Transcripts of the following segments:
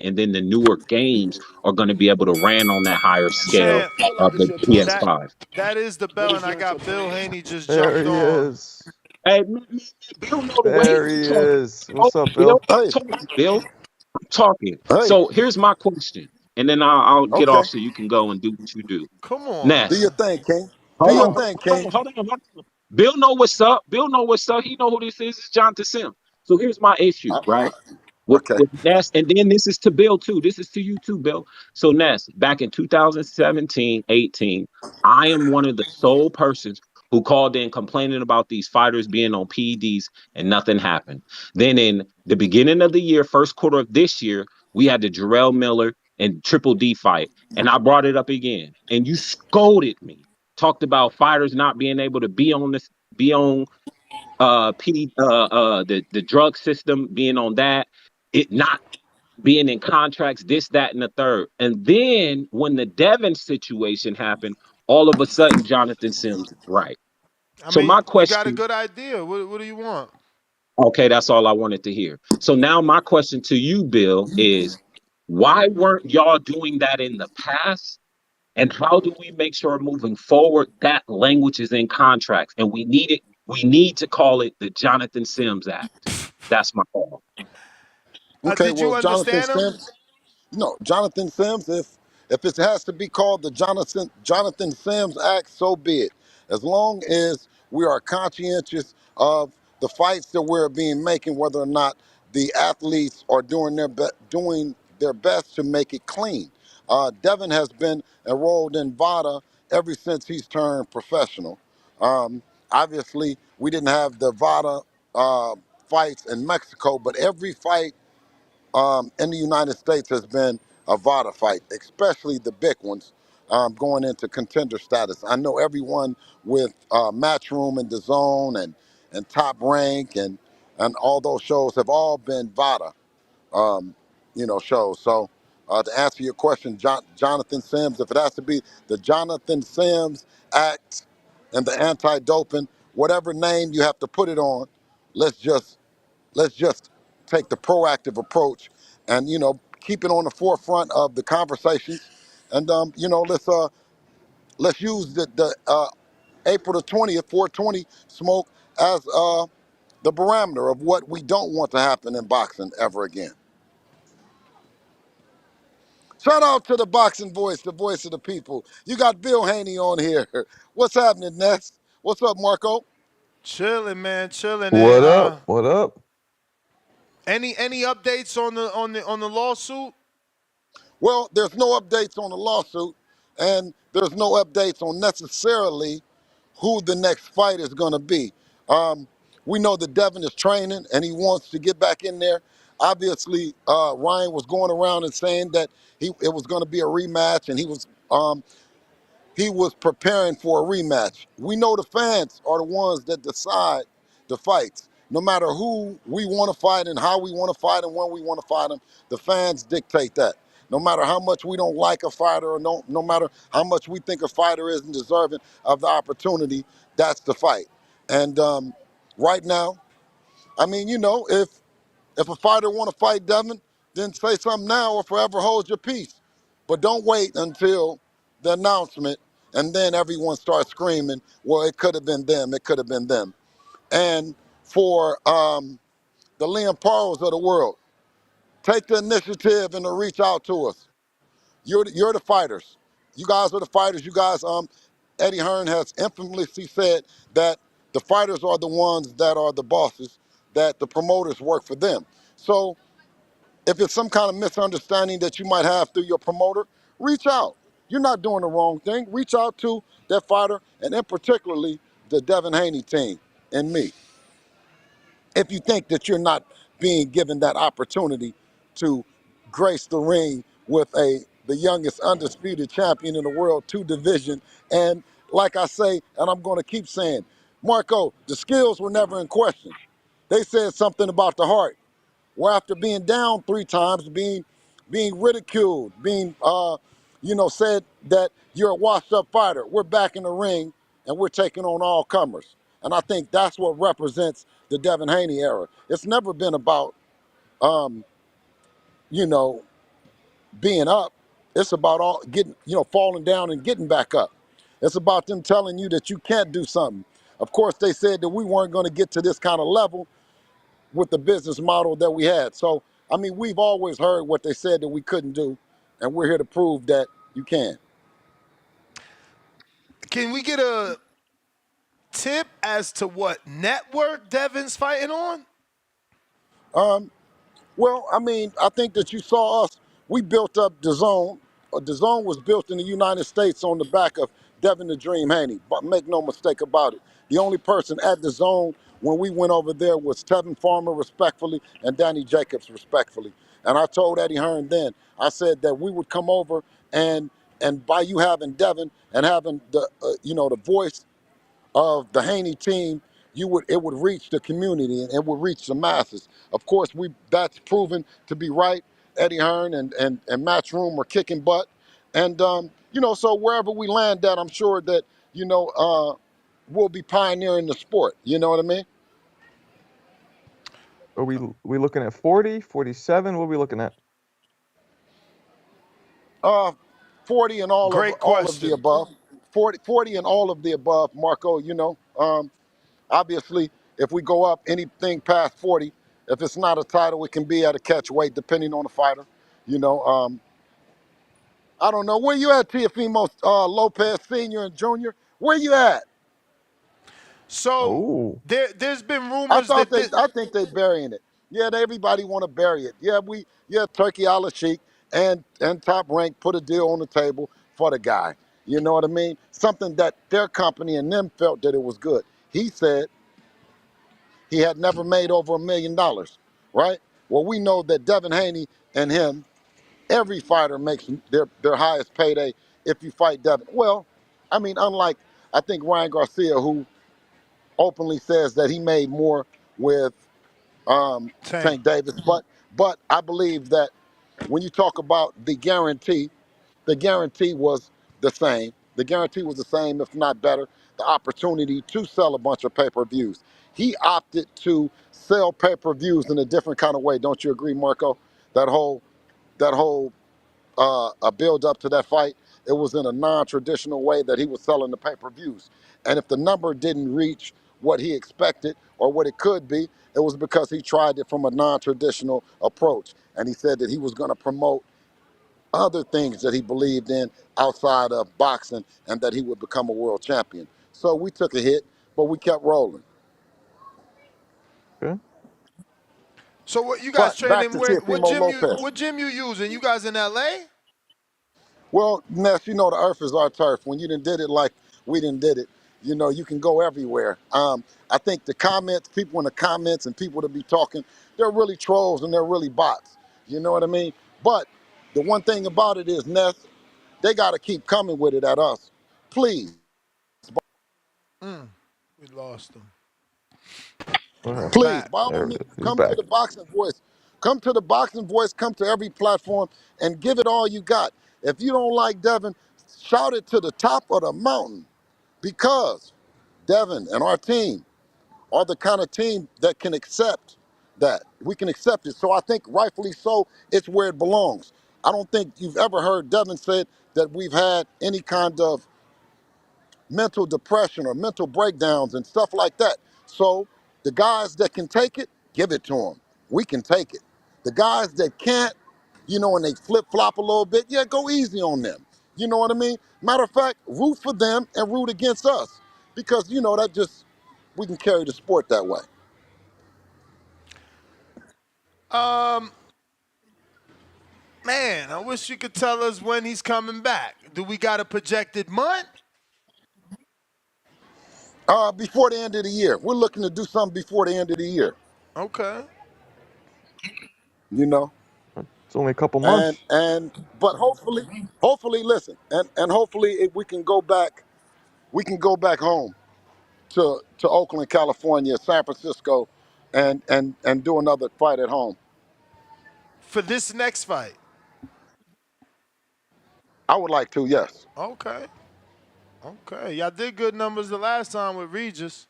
and then the newer games are going to be able to ran on that higher scale Champ, of the that PS5. that is the bell, and I got Bill Haney just There jumped he on. is. Hey, Bill, know the way There I'm he talking. is. Oh, What's up, Bill, Bill? I'm Hey, talking. Bill, I'm talking. hey, So here's my question, and then I'll get okay. off so you can go and do what you do. Come on, Do your Ness, man. thing, King. Do hold your on, thing, hold King. on, hold on, hold on. Bill know what's up. Bill know what's up. He know who this is. It's Jonathan Sim. So here's my issue, right? Okay. With Ness, and then this is to Bill too. This is to you too, Bill. So Ness, back in 2017, 18, I am one of the sole persons who called in complaining about these fighters being on PEDs and nothing happened. Then in the beginning of the year, first quarter of this year, we had the Jarrell Miller and Triple D fight, and I brought it up again, and you scolded me. Talked about fighters not being able to be on the drug system, being on that, it not being in contracts, this, that, and the third. And then when the Devon situation happened, all of a sudden Jonathan Sims is right. I So my mean, you got a question, good idea. What do you want? okay, that's all I wanted to hear. So now my question to you, Bill, is why weren't y'all doing that in the past? And how do we make sure moving forward that language is in contracts? And we need to call it the Jonathan Sims Act. That's my call. Okay. Did you Well, Jonathan understand him? Sims. No, Jonathan Sims. If it has to be called the Jonathan Sims Act, so be it. As long as we are conscientious of the fights that we're being making, whether or not the athletes are doing their best to make it clean. Devin has been enrolled in VADA ever since he's turned professional. Obviously, we didn't have the VADA fights in Mexico, but every fight in the United States has been a VADA fight, especially the big ones going into contender status. I know everyone with Matchroom and DAZN and Top Rank and all those shows have all been VADA, shows. So to answer your question, Jonathan Sims, if it has to be the Jonathan Sims Act and the anti-doping, whatever name you have to put it on, let's just let's just take the proactive approach and keep it on the forefront of the conversations and let's use the April the 20th 420 smoke as the barometer of what we don't want to happen in boxing ever again. Shout out to the boxing voice, the voice of the people. You got Bill Haney on here. What's happening, Ness? What's up, Marco? Chilling, man, chilling. And What up? What up? any updates on the lawsuit? Well, there's no updates on the lawsuit, and there's no updates on necessarily who the next fight is going to be. Um, we know that Devin is training and he wants to get back in there. Obviously, Ryan was going around and saying that it was going to be a rematch, and he was preparing for a rematch. We know the fans are the ones that decide the fights. No matter who we want to fight and how we want to fight and when we want to fight them, the fans dictate that. No matter how much we don't like a fighter or no matter how much we think a fighter isn't deserving of the opportunity, that's the fight. And right now, I mean, if a fighter want to fight Devin, then say something now or forever hold your peace. But don't wait until the announcement and then everyone starts screaming, well, it could have been them, it could have been them. And for the Liam Pauls of the world, take the initiative and to reach out to us. You're the fighters. You guys are the fighters. You guys, Eddie Hearn has infamously said that the fighters are the ones that are the bosses, that the promoters work for them. So if it's some kind of misunderstanding that you might have through your promoter, reach out. You're not doing the wrong thing. Reach out to that fighter, and in particularly the Devon Haney team and me. If you think that you're not being given that opportunity to grace the ring with the youngest undisputed champion in the world, two division, and like I say, and I'm going to keep saying, Marco, the skills were never in question. They said something about the heart. Where after being down three times, being ridiculed, being said that you're a washed up fighter, we're back in the ring and we're taking on all comers. And I think that's what represents the Devin Haney era. It's never been about um, you know being up. It's about all getting, falling down and getting back up. It's about them telling you that you can't do something. Of course, they said that we weren't going to get to this kind of level with the business model that we had. So, I mean, we've always heard what they said that we couldn't do, and we're here to prove that you can. Can we get a tip as to what network Devon's fighting on? Well, I mean, I think that you saw us. We built up DAZN. DAZN was built in the United States on the back of Devon the Dream Haney. But make no mistake about it. The only person at DAZN when we went over there was Tevin Farmer, respectfully, and Danny Jacobs, respectfully. And I told Eddie Hearn then, I said that we would come over and by you having Devon and having the the voice of the Haney team, it would reach the community and it would reach the masses. Of course, that's proven to be right. Eddie Hearn and Matchroom are kicking butt, and so wherever we land at, I'm sure that we'll be pioneering the sport. You know what I mean? Are we looking at 40, 47? What are we looking at? 40 and Great all of the question. above. 40 and all of the above, Marco. Obviously, if we go up anything past 40, if it's not a title, it can be at a catch weight, depending on the fighter. You know, I don't know. Where you at, Teofimo Lopez, Sr. and Jr.? Where you at? So Oh, there's been rumors that this, I think they burying it. Yeah, everybody want to bury it. Turkey Allah Sheik and Top Rank put a deal on the table for the guy. You know what I mean? Something that their company and them felt that it was good. He said he had never made over $1 million, right? Well, we know that Devon Haney and him, every fighter makes their highest payday if you fight Devon. Well, I mean, unlike I think Ryan Garcia, who openly says that he made more with Tank. Tank Davis, but I believe that when you talk about the guarantee was the same. The guarantee was the same, if not better. The opportunity to sell a bunch of pay-per-views. He opted to sell pay-per-views in a different kind of way. Don't you agree, Marco? That whole a build up to that fight, it was in a non-traditional way that he was selling the pay-per-views. And if the number didn't reach what he expected or what it could be, it was because he tried it from a non-traditional approach. And he said that he was going to promote other things that he believed in outside of boxing and that he would become a world champion. So we took a hit, but we kept rolling. okay. So what you guys But back training? to Where Teofimo Lopez. what gym you using? You guys in LA? Well, Ness, the earth is our turf. When you done did it like we done did it, you can go everywhere. I think the comments, people in the comments and people that be talking, they're really trolls and they're really bots. You know what I mean? But the one thing about it is, Ness, they got to keep coming with it at us. Please, We lost them. What happened? please, Back. by all There it means, is. He's come to back. the Boxing Voice. Come to the Boxing Voice, come to every platform and give it all you got. If you don't like Devin, shout it to the top of the mountain because Devin and our team are the kind of team that can accept that. We can accept it. So I think rightfully so, it's where it belongs. I don't think you've ever heard Devin say that we've had any kind of mental depression or mental breakdowns and stuff like that. So the guys that can take it, give it to them. We can take it. The guys that can't, and they flip flop a little bit, yeah, go easy on them. You know what I mean? Matter of fact, root for them and root against us because, that just, we can carry the sport that way. Um, man, I wish you could tell us when he's coming back. Do we got a projected month? Before the end of the year. We're looking to do something before the end of the year, Okay. you know? It's only a couple And months. and but hopefully listen, and hopefully we can go back home to Oakland, California, San Francisco, and do another fight at home. For this next fight. I would like to, yes. Okay. Okay. Y'all did good numbers the last time with Regis.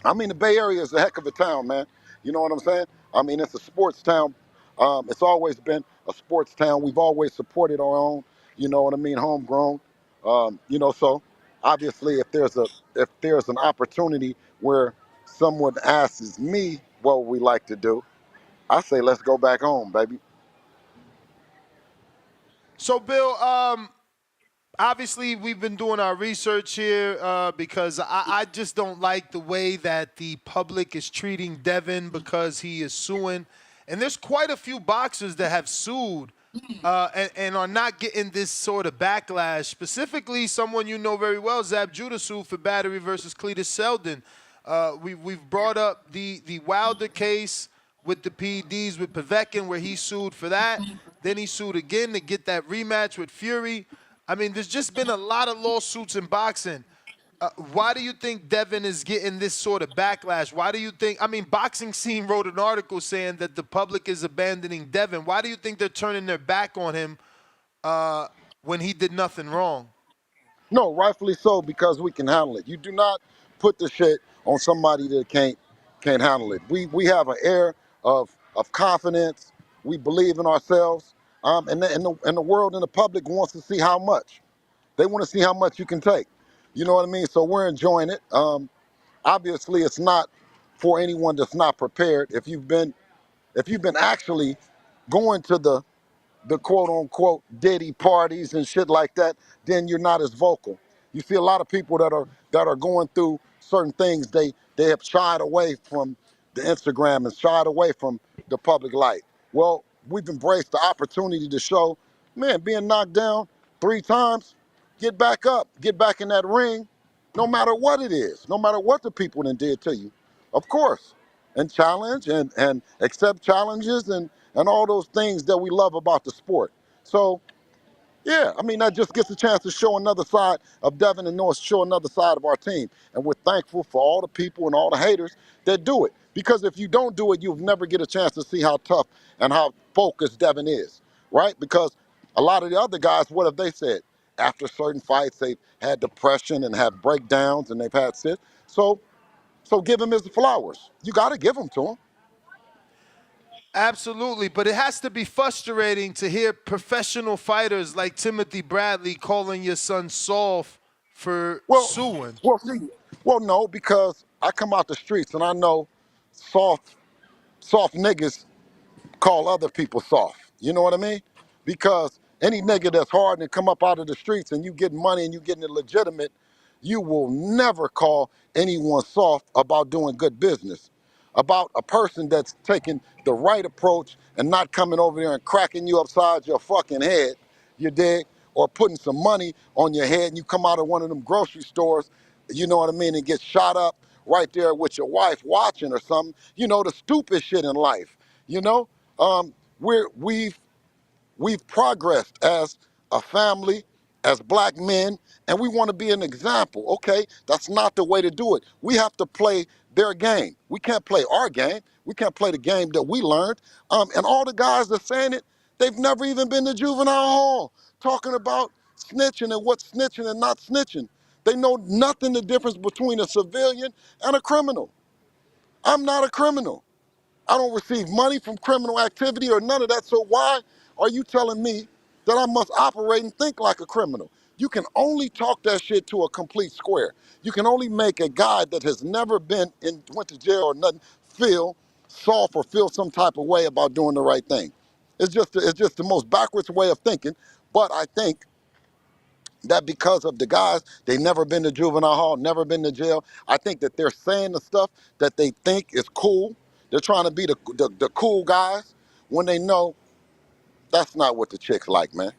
I mean, the Bay Area is a heck of a town, man. You know what I'm saying? I mean, it's a sports town It's always been a sports town. We've always supported our own, you know what I mean, homegrown. So obviously if there's an opportunity where someone asks me what we like to do, I say let's go back home, baby. So, Bill, obviously we've been doing our research here because I just don't like the way that the public is treating Devin because he is suing. And there's quite a few boxers that have sued and are not getting this sort of backlash. Specifically, someone you know very well, Zab Judah, sued for battery versus Cletus Selden. We've brought up the Wilder case with the PEDs with Povetkin where he sued for that. Then he sued again to get that rematch with Fury. I mean, there's just been a lot of lawsuits in boxing. Why do you think Devin is getting this sort of backlash? Why do you think, I mean, Boxing Scene wrote an article saying that the public is abandoning Devin. Why do you think they're turning their back on him when he did nothing wrong? No, rightfully so, because we can handle it. You do not put the shit on somebody that can't handle it. We have an air of confidence. We believe in ourselves, and the world and the public wants to see how much. They want to see how much you can take. You know what I mean? So we're enjoying it. Obviously, it's not for anyone that's not prepared. If you've been actually going to the quote unquote Diddy parties and shit like that, then you're not as vocal. You see a lot of people that are going through certain things, they have shied away from the Instagram and shied away from the public light. Well, we've embraced the opportunity to show, man, being knocked down 3 times, get back up, get back in that ring, no matter what it is, no matter what the people done did to you, of course, and challenge and accept challenges and all those things that we love about the sport. So, yeah, I mean, that just gets a chance to show another side of Devin and North, show another side of our team. And we're thankful for all the people and all the haters that do it. Because if you don't do it, you'll never get a chance to see how tough and how focused Devin is, right? Because a lot of the other guys, what have they said? After certain fights, they've had depression and have breakdowns and they've had sit. So give him his flowers. You got to give them to him. Absolutely, but it has to be frustrating to hear professional fighters like Timothy Bradley calling your son soft for Well, suing. see, no, because I come out the streets and I know soft, soft niggas call other people soft. You know what I mean? Because any nigga that's hard and come up out of the streets and you getting money and you getting it legitimate, you will never call anyone soft about doing good business. About a person that's taking the right approach and not coming over there and cracking you upside your fucking head, you dig? Or putting some money on your head and you come out of one of them grocery stores, you know what I mean, and get shot up right there with your wife watching or something. You know, the stupid shit in life, you know? Um, we've progressed as a family, as black men, and we want to be an example. Okay, that's not the way to do it. We have to play their game. We can't play our game. We can't play the game that we learned. And all the guys that saying it, they've never even been to juvenile hall talking about snitching and what's snitching and not snitching. They know nothing the difference between a civilian and a criminal. I'm not a criminal. I don't receive money from criminal activity or none of that. So why are you telling me that I must operate and think like a criminal? You can only talk that shit to a complete square. You can only make a guy that has never went to jail or nothing feel soft or feel some type of way about doing the right thing. It's just the most backwards way of thinking. But I think that because of the guys, they never been to juvenile hall, never been to jail. I think that they're saying the stuff that they think is cool. They're trying to be the cool guys when they know that's not what the chicks like, man.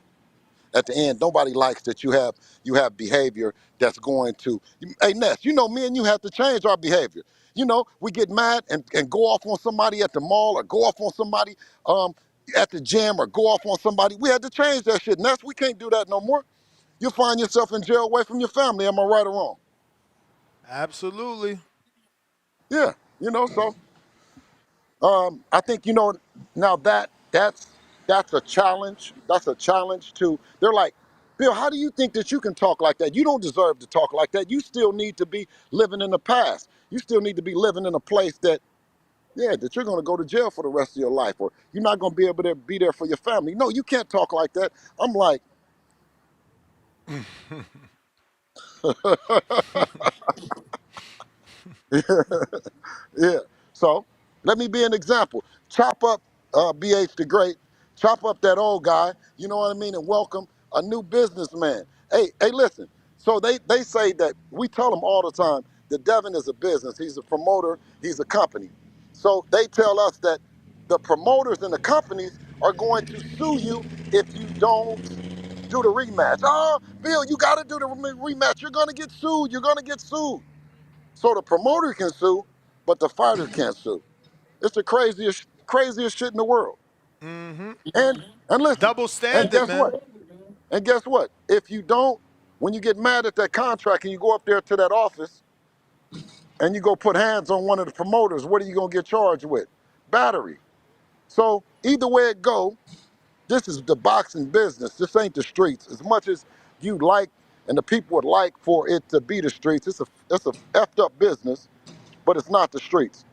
At the end, nobody likes that you have behavior that's going to. Hey, Ness, you know me and you have to change our behavior. You know, we get mad and go off on somebody at the mall or go off on somebody at the gym or go off on somebody. We had to change that shit, Ness. We can't do that no more. You'll find yourself in jail away from your family. Am I right or wrong? Absolutely. Yeah, so I think now that's a challenge. That's a challenge to. They're like, Bill, how do you think that you can talk like that? You don't deserve to talk like that. You still need to be living in the past. You still need to be living in a place that Yeah, that you're going to go to jail for the rest of your life, or you're not going to be able to be there for your family. No, you can't talk like that. I'm like, yeah. So let me be an example. Chop up BH the Great, chop up that old guy, you know what I mean, and welcome a new businessman. Hey, listen. So they say that we tell them all the time that Devon is a business. He's a promoter. He's a company. So they tell us that the promoters and the companies are going to sue you if you don't do the rematch. Oh, Bill, you got to do the rematch. You're going to get sued. You're going to get sued. So the promoter can sue, but the fighter can't sue. It's the craziest shit in the world. Mm-hmm. And listen, Double and standard, guess man. what? And guess what? If you don't, when you get mad at that contract and you go up there to that office and you go put hands on one of the promoters, what are you gonna get charged with? Battery. So either way it go, this is the boxing business. This ain't the streets. As much as you like and the people would like for it to be the streets, it's a effed up business, but it's not the streets.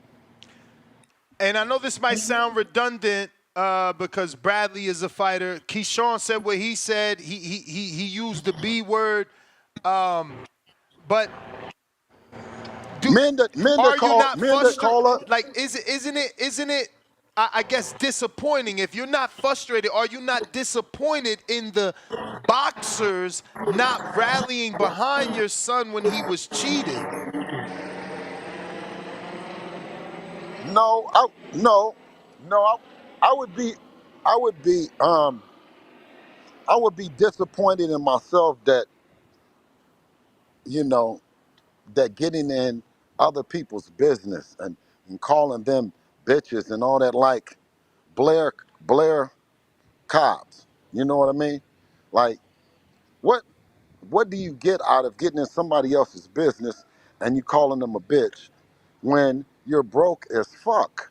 And I know this might sound redundant because Bradley is a fighter. Keyshawn said what he said. He used the B word. But do Men that are you call not men that frustrated? call up. Like, isn't it? I guess disappointing. If you're not frustrated, are you not disappointed in the boxers not rallying behind your son when he was cheated? No, no. I would be, I would be, I would be disappointed in myself that you know that getting in other people's business and calling them bitches and all that like Blair Cobbs. You know what I mean? Like what what do you get out of getting in somebody else's business and you calling them a bitch when you're broke as fuck?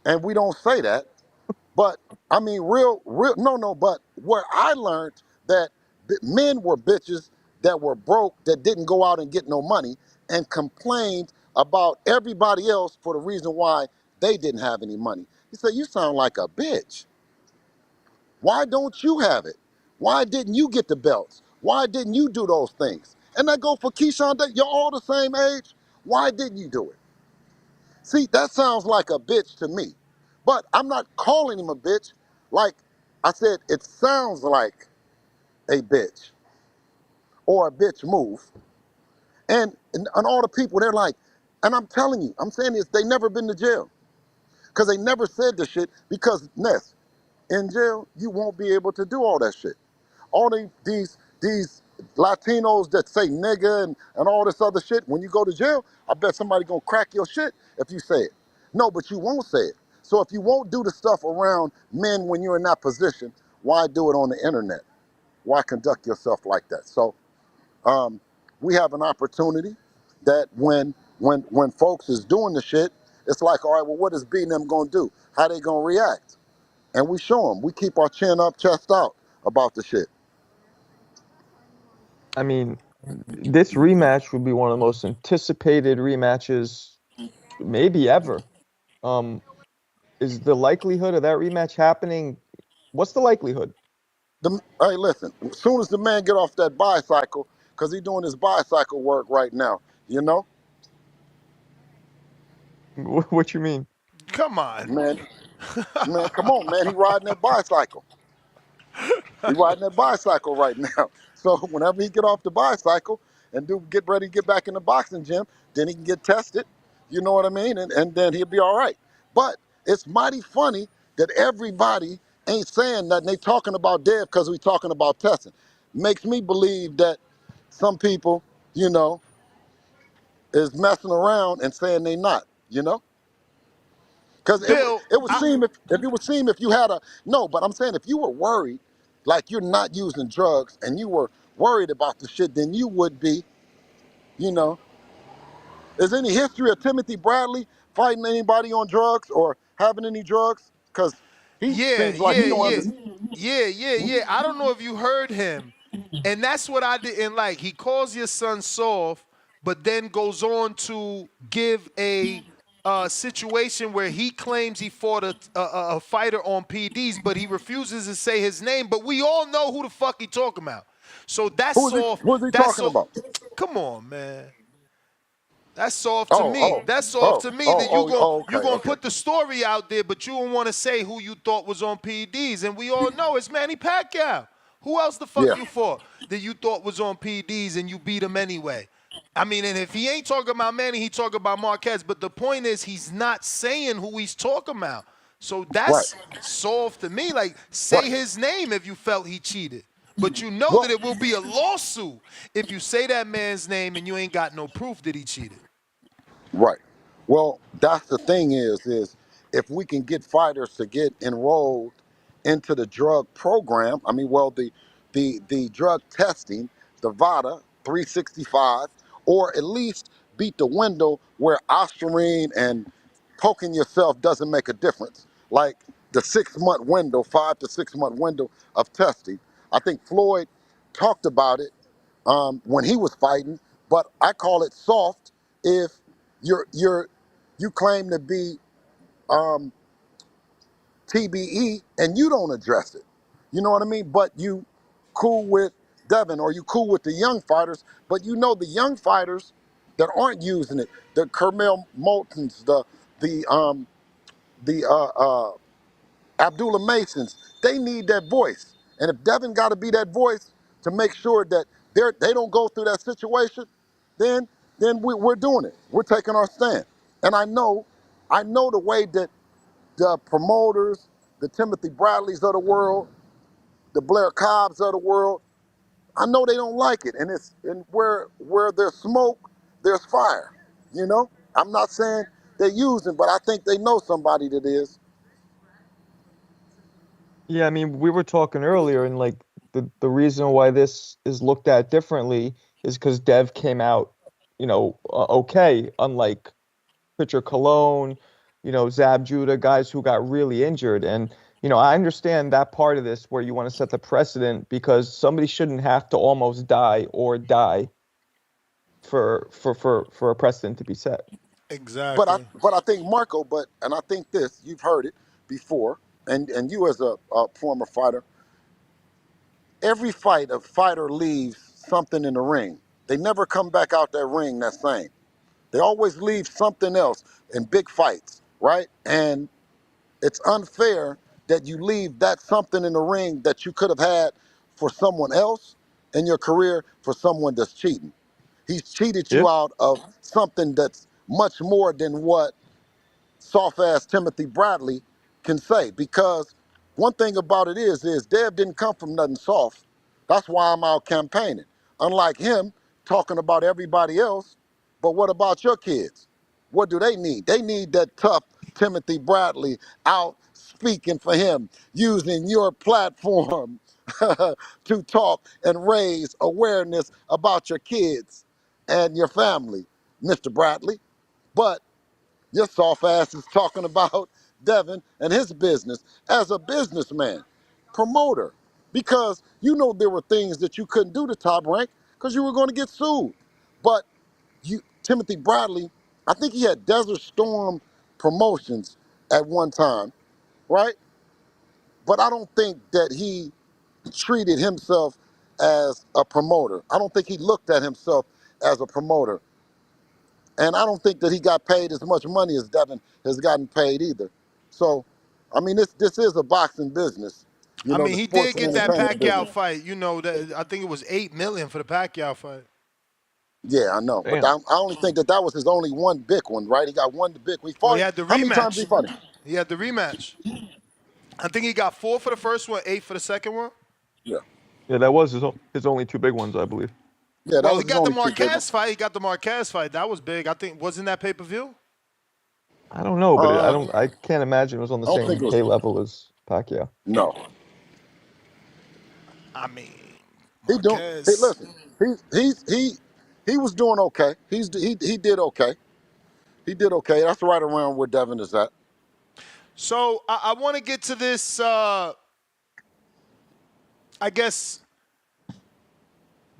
And we don't say that. But I mean, no. But where I learned that men were bitches that were broke, that didn't go out and get no money, and complained about everybody else for the reason why they didn't have any money. He said, "You sound like a bitch. Why don't you have it? Why didn't you get the belts? Why didn't you do those things?" And I go for Keyshawn. You're all the same age. Why didn't you do it? See, that sounds like a bitch to me. But I'm not calling him a bitch. Like I said, it sounds like a bitch or a bitch move. And all the people, they're like, and I'm telling you, I'm saying this, they never been to jail. Because they never said the shit. Because, Ness, in jail, you won't be able to do all that shit. All these Latinos that say nigga and all this other shit, when you go to jail, I bet somebody gonna crack your shit if you say it. No, but you won't say it. So if you won't do the stuff around men when you're in that position, why do it on the internet? Why conduct yourself like that? So um, we have an opportunity that when folks is doing the shit, it's like, all right, well, what is B and them gonna do? How they gonna react? And we show them. We keep our chin up, chest out about the shit. I mean, this rematch would be one of the most anticipated rematches maybe ever. Um, is the likelihood of that rematch happening? What's the likelihood? Hey, listen, as soon as the man get off that bicycle, because he doing his bicycle work right now, you know? What you mean? Come on. Man, man, come on, man. He riding that bicycle. He riding that bicycle right now. So whenever he get off the bicycle and get ready to get back in the boxing gym, then he can get tested. You know what I mean? And then he'll be all right. But it's mighty funny that everybody ain't saying nothing. They talking about Dev because we talking about testing. Makes me believe that some people, you know, is messing around and saying they not, you know? Because Bill, it would seem if it would seem if you had a no, but I'm saying if you were worried, like you're not using drugs and you were worried about the shit, then you would be, you know. Is any history of Timothy Bradley fighting anybody on drugs or having any drugs? Because he yeah, seems like he yeah, don't yeah, understand. yeah. I don't know if you heard him, and that's what I didn't like. He calls your son soft, but then goes on to give a situation where he claims he fought a fighter on PDs, but he refuses to say his name. But we all know who the fuck he talking about. So that's soft. Who is he That's talking so. about? Come on, man. That's soft to Oh, me. oh, That's soft oh, to me. That oh, oh, oh, you okay, gonna okay. put the story out there, but you don't want to say who you thought was on PDs. And we all know it's Manny Pacquiao. Who else the fuck Yeah, you fought that you thought was on PDs and you beat him anyway? I mean, and if he ain't talking about Manny, he talking about Marquez. But the point is, he's not saying who he's talking about. So right, that's soft to me. Like, say right. his name if you felt he cheated. But you know that Well, it will be a lawsuit if you say that man's name and you ain't got no proof that he cheated. right. Well, that's the thing is if we can get fighters to get enrolled into the drug program, I mean, well, the drug testing, the VADA 365, or at least beat the window where ostarine and poking yourself doesn't make a difference. Like the 6 month window, 5 to 6 month window of testing. I think Floyd talked about it when he was fighting, but I call it soft if you claim to be um, TBE and you don't address it. You know what I mean? But you cool with Devin or you cool with the young fighters, but you know the young fighters that aren't using it, the Kermel Moultons, the Abdullah Masons, they need that voice. And if Devin got to be that voice to make sure that they don't go through that situation, then we're doing it. We're taking our stand. And I know the way that the promoters, the Timothy Bradleys of the world, the Blair Cobbs of the world, I know they don't like it. And where there's smoke, there's fire. You know? I'm not saying they're using, but I think they know somebody that is. Yeah, I mean, we were talking earlier, and like the reason why this is looked at differently is because Dev came out, okay, unlike Pitcher Cologne, Zab Judah, guys who got really injured. And, I understand that part of this where you want to set the precedent because somebody shouldn't have to almost die or die for a precedent to be set. But I Exactly. but I think Marco, and I think this, you've heard it before, and you as a former fighter, every fight a fighter leaves something in the ring. They never come back out that ring that same. They always leave something else in big fights, right? And it's unfair that you leave that something in the ring that you could have had for someone else in your career for someone that's cheating. He's cheated Yeah. you out of something that's much more than what soft ass Timothy Bradley can say. Because one thing about it is Deb didn't come from nothing soft. That's why I'm out campaigning. Unlike him talking about everybody else, but what about your kids? What do they need? They need that tough Timothy Bradley out speaking for him, using your platform to talk and raise awareness about your kids and your family, Mr. Bradley. But your soft ass is talking about Devin and his business as a businessman, promoter, because you know there were things that you couldn't do to Top Rank because you were going to get sued. But Timothy Bradley, I think he had Desert Storm Promotions at one time, right? But I don't think that he treated himself as a promoter. I don't think he looked at himself as a promoter. And I don't think that he got paid as much money as Devin has gotten paid either. So, I mean, this is a boxing business, I the mean, he sports did and get that entertainment Pacquiao business. fight. That I think it was 8 million for the Pacquiao fight. Yeah, I know. But Damn. I only think that was his only one big one, right? He got one big one. He Well, he fought. had the How many times did rematch. he fought him? He had the rematch. I think he got 4 for the first one, 8 for the second one. Yeah. Yeah, that was his only two big ones, I believe. Yeah, that Well, was he his got the only two big Marquez ones. fight. He got the Marquez fight. That was big. I think wasn't that pay per view? I don't know, but Uh, I can't imagine it was on the I don't think same it was. pay level as Pacquiao. No. I mean, He doing. Hey, Marquez. listen. He was doing okay. He did okay. He did okay. That's right around where Devin is at. So I want to get to this. I guess.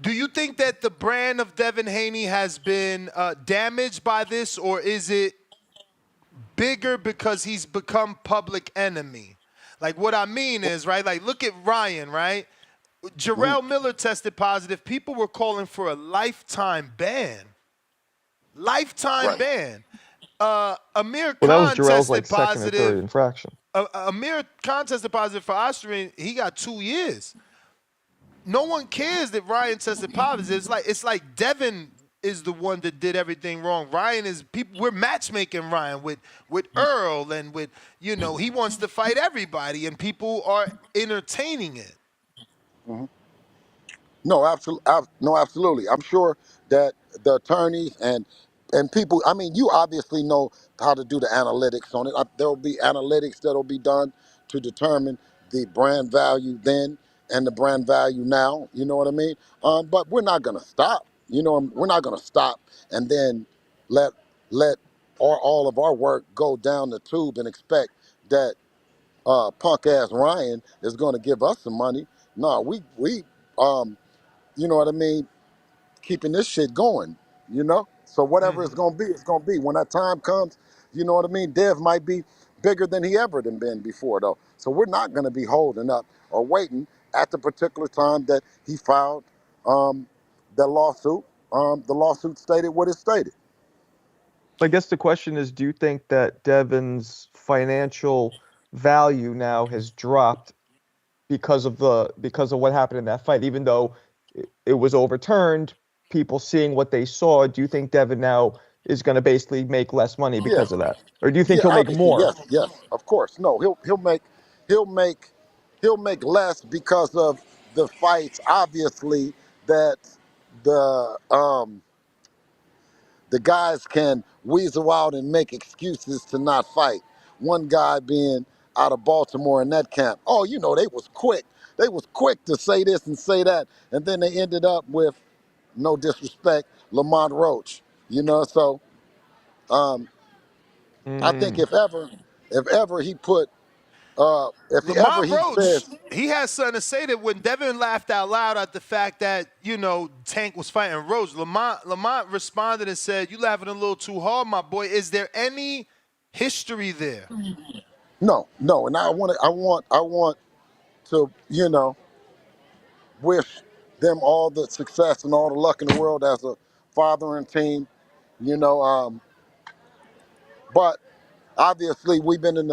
Do you think that the brand of Devon Haney has been damaged by this, or is it bigger because he's become public enemy. Like what I mean is, right? Like look at Ryan, right? Mhm. Jarrell Miller tested positive. People were calling for a lifetime ban. Lifetime Right. ban. Amir Well, that was Khan Jarrell's like tested second or third positive. infraction. Amir Khan tested positive for Austrian. He got 2 years. No one cares that Ryan tested positive. It's like Devon is the one that did everything wrong. Ryan is people. We're matchmaking Ryan with Earl and with he wants to fight everybody and people are entertaining it. No, absolutely. No, absolutely. I'm sure that the attorneys and people. I mean, you obviously know how to do the analytics on it. There will be analytics that will be done to determine the brand value then and the brand value now. You know what I mean? But we're not gonna stop. We're not gonna stop and then let let all of our work go down the tube and expect that punk ass Ryan is going to give us some money. No, we um, you know what I mean, keeping this shit going, you know? So whatever it's gonna be, it's gonna be. When that time comes, you know what I mean? Dev might be bigger than he ever been before though. So we're not gonna be holding up or waiting at the particular time that he filed um, that lawsuit. The lawsuit stated what it stated. I guess the question is, do you think that Devon's financial value now has dropped because of what happened in that fight? Even though it was overturned, people seeing what they saw, do you think Devon now is going to basically make less money Yeah, because of that? Or do you think yeah, he'll make obviously, more? yes, yes, of course. No, he'll make he'll make less because of the fights, obviously, that the the guys can weasel out and make excuses to not fight. One guy being out of Baltimore in that camp. Oh, they was quick. They was quick to say this and say that, and then they ended up with, no disrespect, Lamont Roach. So um, I think Mm. if ever he put, if ever Lamont he Roach, says, he has something to say that when Devin laughed out loud at the fact that, Tank was fighting Roach, Lamont responded and said, "You laughing a little too hard, my boy. Is there any history there?" no, no, and I want to, wish them all the success and all the luck in the world as a father and team, you know. But obviously, we've been in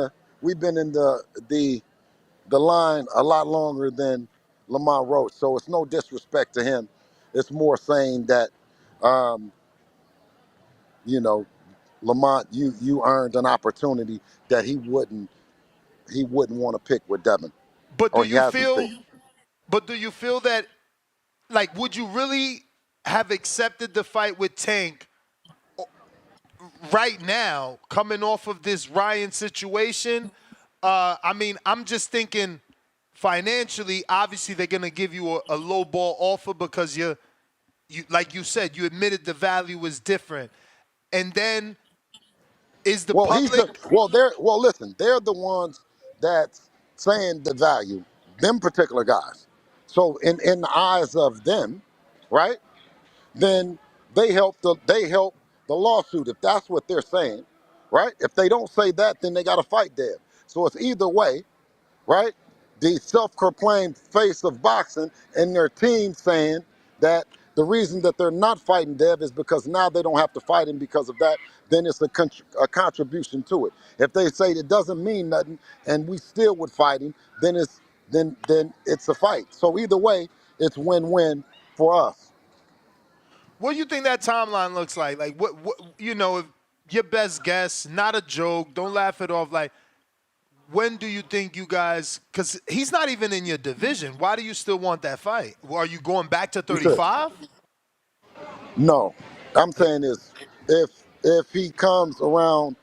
the line a lot longer than Lamont Roach, so it's no disrespect to him. It's more saying that, um, you know, Lamont, you earned an opportunity that he wouldn't want to pick with Devin, But do or he you hasn't feel picked. but do you feel that, like, would you really have accepted the fight with Tank right now, coming off of this Ryan situation? I mean, I'm just thinking financially, obviously they're gonna give you a low ball offer because you like you said, you admitted the value was different. And then is the Well, he's the public listen, they're the ones that's saying the value, them particular guys. So in the eyes of them, right? Then they help the lawsuit if that's what they're saying, right? If they don't say that, then they got to fight Dev. So it's either way, right? The self-proclaimed face of boxing and their team saying that the reason that they're not fighting Dev is because now they don't have to fight him because of that. Then it's a contribution to it. If they say it doesn't mean nothing and we still would fight him, then it's a fight. So either way, it's win-win for us. what do you think that timeline looks like? Like what if your best guess, not a joke, don't laugh it off, like when do you think you guys, because he's not even in your division. Why do you still want that fight? Are you going back to You said 35? no. I'm saying is if he comes around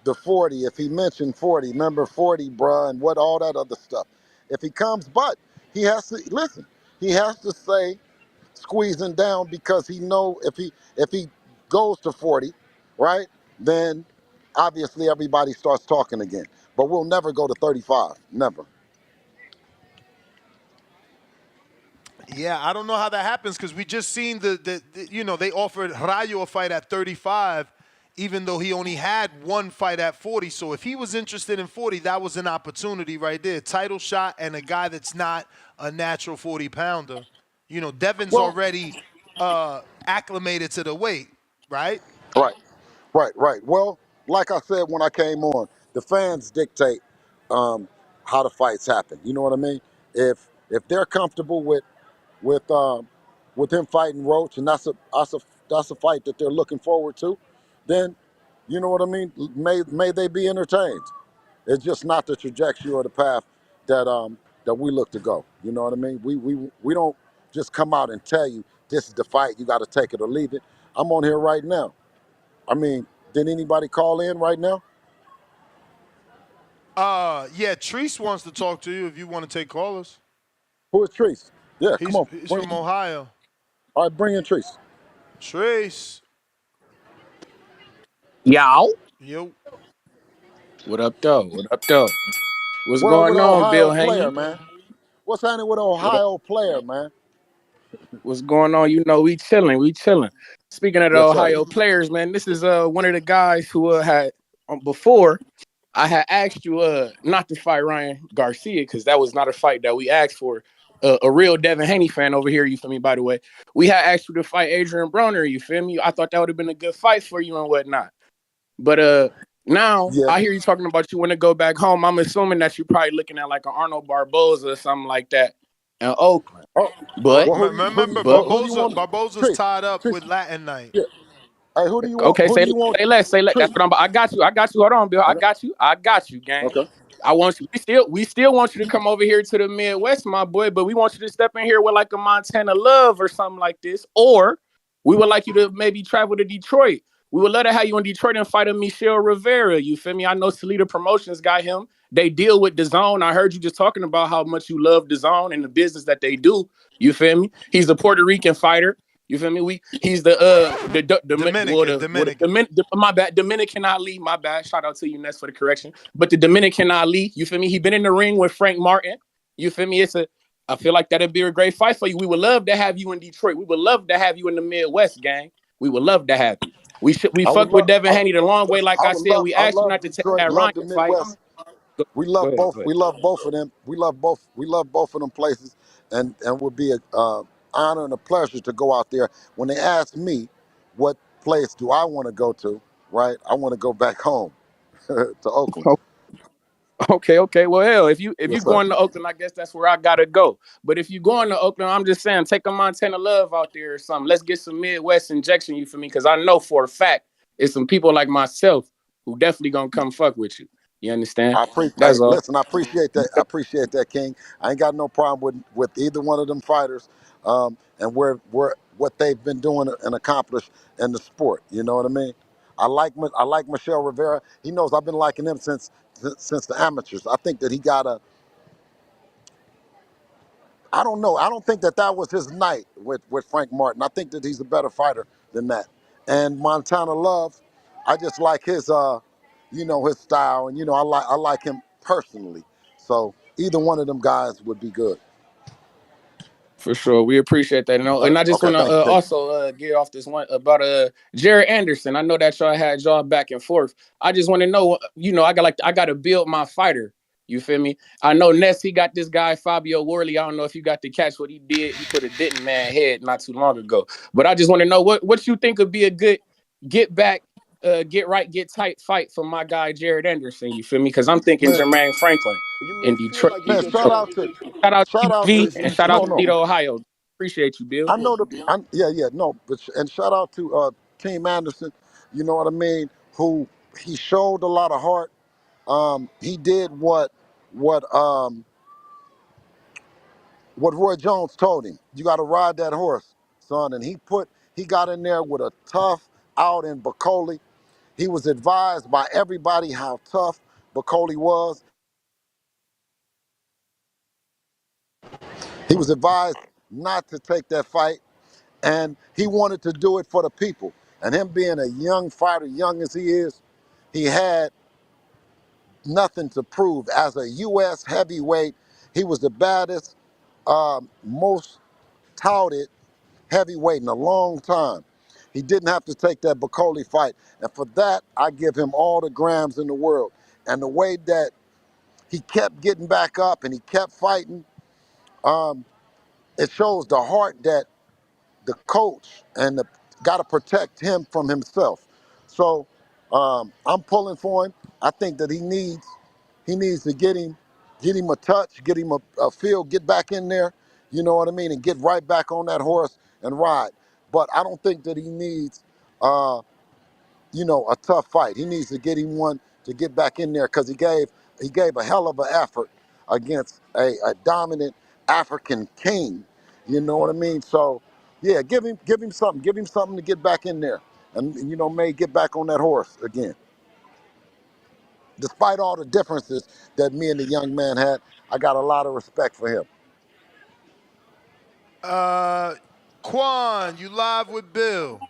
the 40, if he mentioned 40, remember 40, bruh, and what all that other stuff. If he comes, but he has to listen. He has to say squeezing down because he know if he goes to 40, right? Then obviously everybody starts talking again. But we'll never go to 35. Never. Yeah, I don't know how that happens because we just seen they offered Rayo a fight at 35, even though he only had one fight at 40. So if he was interested in 40, that was an opportunity right there. Title shot and a guy that's not a natural 40-pounder. You know, Devon's Well, already acclimated to the weight, right? right, right. Well, like I said when I came on, the fans dictate um, how the fights happen. You know what I mean? If they're comfortable with with him fighting Roach, and that's a fight that they're looking forward to, then you know what I mean. May they be entertained. It's just not the trajectory or the path that we look to go. You know what I mean? We don't just come out and tell you this is the fight. You got to take it or leave it. I'm on here right now. I mean, did anybody call in right now? Yeah, Treese wants to talk to you if you want to take callers. Who is Treese? Yeah, come on. He's from Ohio. All right, bring in Treese. Treese. Y'all. Yo. What up, though? What up, though? What's What up with going an on, Ohio Bill player, Haney? man? What's happening with an What up? Ohio player, man? What's going on? You know, we chilling. We chilling. Speaking of the Yes, sir. Ohio players, man, this is one of the guys who had before I had asked you not to fight Ryan Garcia because that was not a fight that we asked for. A real Devon Haney fan over here, you feel me? By the way, we had asked you to fight Adrian Broner, you feel me? I thought that would have been a good fight for you and whatnot. But now Yeah. I hear you talking about you want to go back home. I'm assuming that you're probably looking at like an Arnold Barboza or something like that in Oakland. Oh, But well, Remember, who do you want? Barboza's Treese. tied up with Treese. Latin Night. Yeah. Hey, who do you want? okay, Who do say you want? say less, say less. That's Treese. what I'm. I got you. I got you. Hold on, Bill. Okay. I got you, gang. Okay. I want you. We still want you to come over here to the Midwest, my boy. But we want you to step in here with like a Montana Love or something like this, or we would like you to maybe travel to Detroit. We would love to have you in Detroit and fight a Michelle Rivera. You feel me? I know Salida Promotions got him. They deal with DAZN. I heard you just talking about how much you love DAZN and the business that they do. You feel me? He's a Puerto Rican fighter. You feel me? He's Dominican. my bad, Dominican Ali. My bad. Shout out to you, Ness, for the correction. But the Dominican Ali, you feel me? He been in the ring with Frank Martin. You feel me? I feel like that'd be a great fight for you. We would love to have you in Detroit. We would love to have you in the Midwest, gang. We would love to have you. We I would fucked with love. Devin Haney the long way, like I I would said. love. We I asked you love not to take Detroit. that Love Ryan the fight. Midwest. We Go love ahead, both. go ahead. We love both of them. We love both. We love both of them places, and would be a honor and a pleasure to go out there. When they ask me, what place do I want to go to? Right, I want to go back home to Oakland. Okay, okay. Well, hell, if you Yes, sir. going to Oakland, I guess that's where I gotta go. But if you going to Oakland, I'm just saying, take a Montana Love out there or something. Let's get some Midwest injection, you for me? Because I know for a fact it's some people like myself who definitely gonna come fuck with you. You understand? That's all. Listen, I appreciate that. I appreciate that, King. I ain't got no problem with either one of them fighters, and where what they've been doing and accomplished in the sport. You know what I mean? I like Michelle Rivera. He knows I've been liking him since the amateurs. I think that he got a. I don't know. I don't think that was his night with Frank Martin. I think that he's a better fighter than that. And Montana Love, I just like his his style, and I like him personally. So either one of them guys would be good. For sure, we appreciate that, and I just Okay, want to thank you, King. also get off this one about Jared Anderson. I know that y'all had y'all back and forth. I just want to know, I got to build my fighter. You feel me? I know Ness, he got this guy Fabio Worley. I don't know if you got to catch what he did. He put a Denton man head not too long ago. But I just want to know what you think would be a good get back, get right, get tight fight for my guy Jared Anderson. You feel me? Because I'm thinking Man, Jermaine Franklin in Detroit. man, Shout out shout to out to UV and shout out no, to no. Toledo, Ohio. Appreciate you, Bill. Yeah, no, but and shout out to Team Anderson. You know what I mean? Who he showed a lot of heart. He did what what Roy Jones told him. You got to ride that horse, son. And he got in there with a tough out in Bacoli. He was advised by everybody how tough Bacoli was. He was advised not to take that fight, and he wanted to do it for the people. And him being a young fighter, young as he is, he had nothing to prove. As a U.S. heavyweight, he was the baddest, most touted heavyweight in a long time. He didn't have to take that Bacoli fight. And for that, I give him all the grams in the world. And the way that he kept getting back up and he kept fighting, um, it shows the heart that the coach and the got to protect him from himself. So I'm pulling for him. I think that he needs to get him a touch, get him a feel, get back in there. You know what I mean, and get right back on that horse and ride. But I don't think that he needs uh, a tough fight. He needs to get him one to get back in there because he gave a hell of an effort against a dominant African king. You know what I mean? So yeah, give him something to get back in there, and may get back on that horse again. Despite all the differences that me and the young man had, I got a lot of respect for him. Quan, you live with Bill.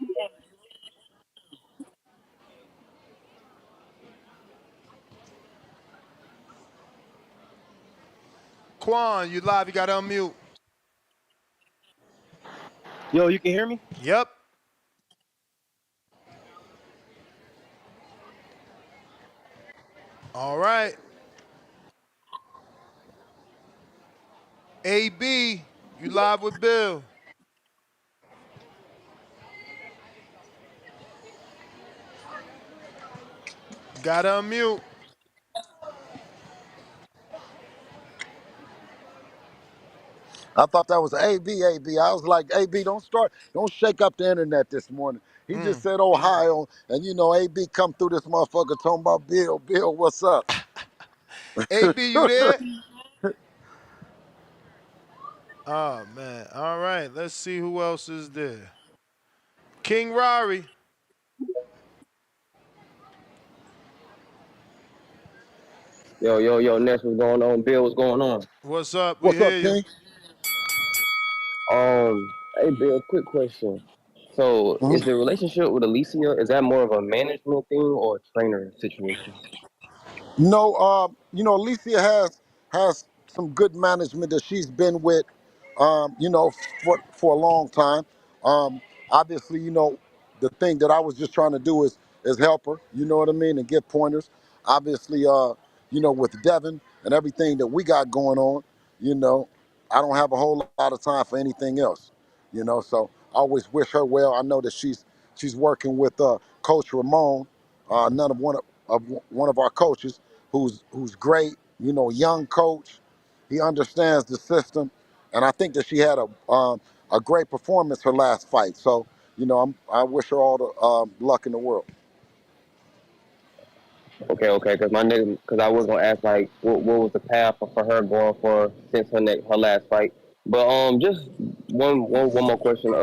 Quan, you live. You got to unmute. Yo, you can hear me? Yep. All right. AB, you live with Bill. Got to unmute. I thought that was AB, AB. I was like, AB, don't shake up the internet this morning. He just said Ohio, and AB come through this motherfucker talking about Bill. Bill, what's up? AB, you there? Oh, man. All right. Let's see who else is there. King Rari. Yo, Ness, what's going on? Bill, what's going on? What's up? We What's hear up, you. King? Hey Bill, quick question. So, Mhm. is the relationship with Alicia, is that more of a management thing or a trainer situation? No, Alicia has some good management that she's been with, for a long time. Obviously, the thing that I was just trying to do is help her. You know what I mean, and give pointers. Obviously, with Devon and everything that we got going on, you know, I don't have a whole lot of time for anything else. So I always wish her well. I know that she's working with Coach Ramon, none of one of our coaches who's great, young coach. He understands the system, and I think that she had a great performance her last fight. So, I wish her all the luck in the world. Okay, because because I was gonna ask like, what was the path for her going for since her last fight? But just one more question.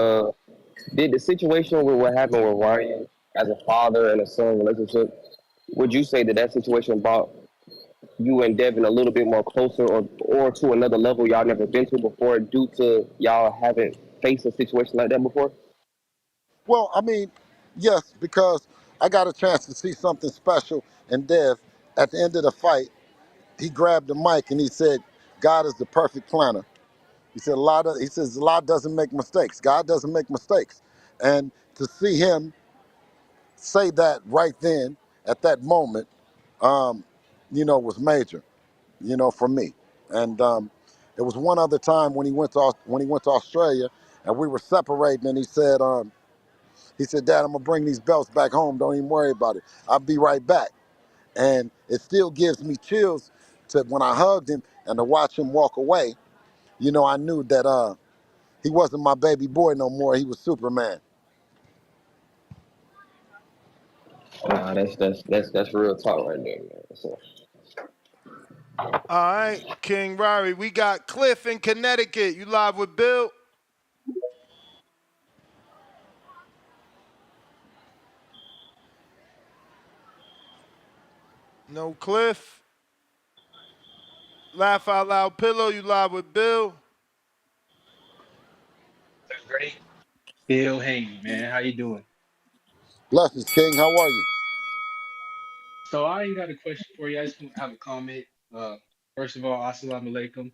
Did the situation with what happened with Ryan as a father and a son relationship? Would you say that situation brought you and Devin a little bit more closer or to another level y'all never been to before due to y'all haven't faced a situation like that before? Well, I mean, yes, because I got a chance to see something special in Dev. At the end of the fight, he grabbed the mic and he said, "God is the perfect planner." He says Allah doesn't make mistakes. God doesn't make mistakes. And to see him say that right then at that moment, um, was major, for me. And there was one other time when he went to Australia and we were separating and he said, "Dad, I'm gonna bring these belts back home. Don't even worry about it. I'll be right back." And it still gives me chills to when I hugged him and to watch him walk away. I knew that he wasn't my baby boy no more. He was Superman. Nah, that's real talk right there, man. So, All right, King Rari. We got Cliff in Connecticut. You live with Bill? No Cliff. Laugh Out Loud Pillow. You live with Bill? Great. Devon Haney, man. How you doing? Blessings, King. How are you? So I ain't got a question for you. I just want to have a comment. Uh, First of all, assalamu alaikum.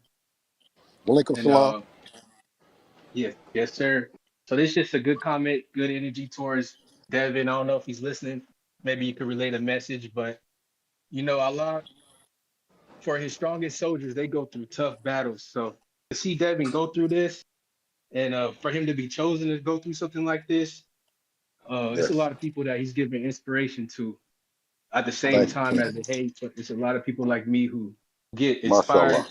Walaikum And salam. yes, yes, sir. So this is just a good comment, good energy towards Devin. I don't know if he's listening. Maybe you could relay a message, but Allah, for his strongest soldiers, they go through tough battles. So to see Devin go through this, and for him to be chosen to go through something like this, it's a Yes. lot of people that he's giving inspiration to. At the same Thank you, time King. as a hate, but it's a lot of people like me who get Mashallah. inspired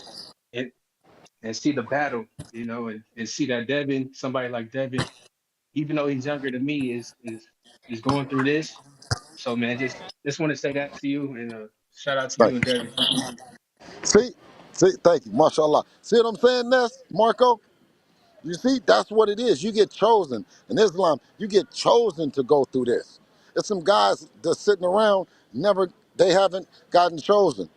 and see the battle, and see that Devin, somebody like Devin, even though he's younger than me, is going through this. So man, just want to say that to you, and shout out to you Thank and you. Devin. See, see, thank you. Mashallah. See what I'm saying, Ness, Marco? You see, that's what it is. You get chosen. In Islam, you get chosen to go through this. There's some guys that's sitting around, they haven't gotten chosen.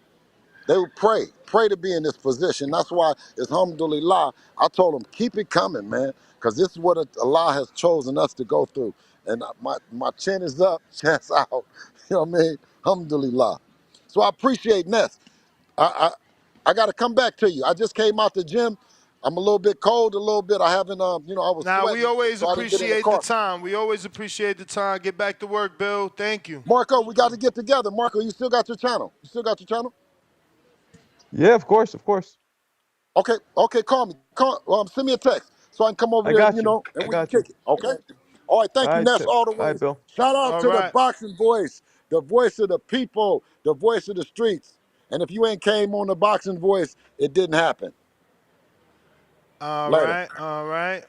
They would pray to be in this position. That's why it's alhamdulillah. I told them, keep it coming, man, because this is what Allah has chosen us to go through. And my chin is up, chest out. You know what I mean? Alhamdulillah. So I appreciate Ness. I got to come back to you. I just came out the gym. I'm a little bit cold, a little bit. I haven't, I was Now, we sweating, always so I didn't get in the appreciate the car. time. We always appreciate the time. Get back to work, Bill. Thank you. Marco, we got to get together. Marco, you still got your channel? You still got your channel? Yeah, of course, of course. Okay, okay, call me. Send me a text so I can come over I there, got you. and I we can got you. kick it. Okay? All right, All thank you, right, Ness, Tip. all the All way. right, Bill. Shout out All to the right. boxing voice, the voice of the people, the voice of the streets. And if you ain't came on the boxing voice, it didn't happen. All Later. right. All right.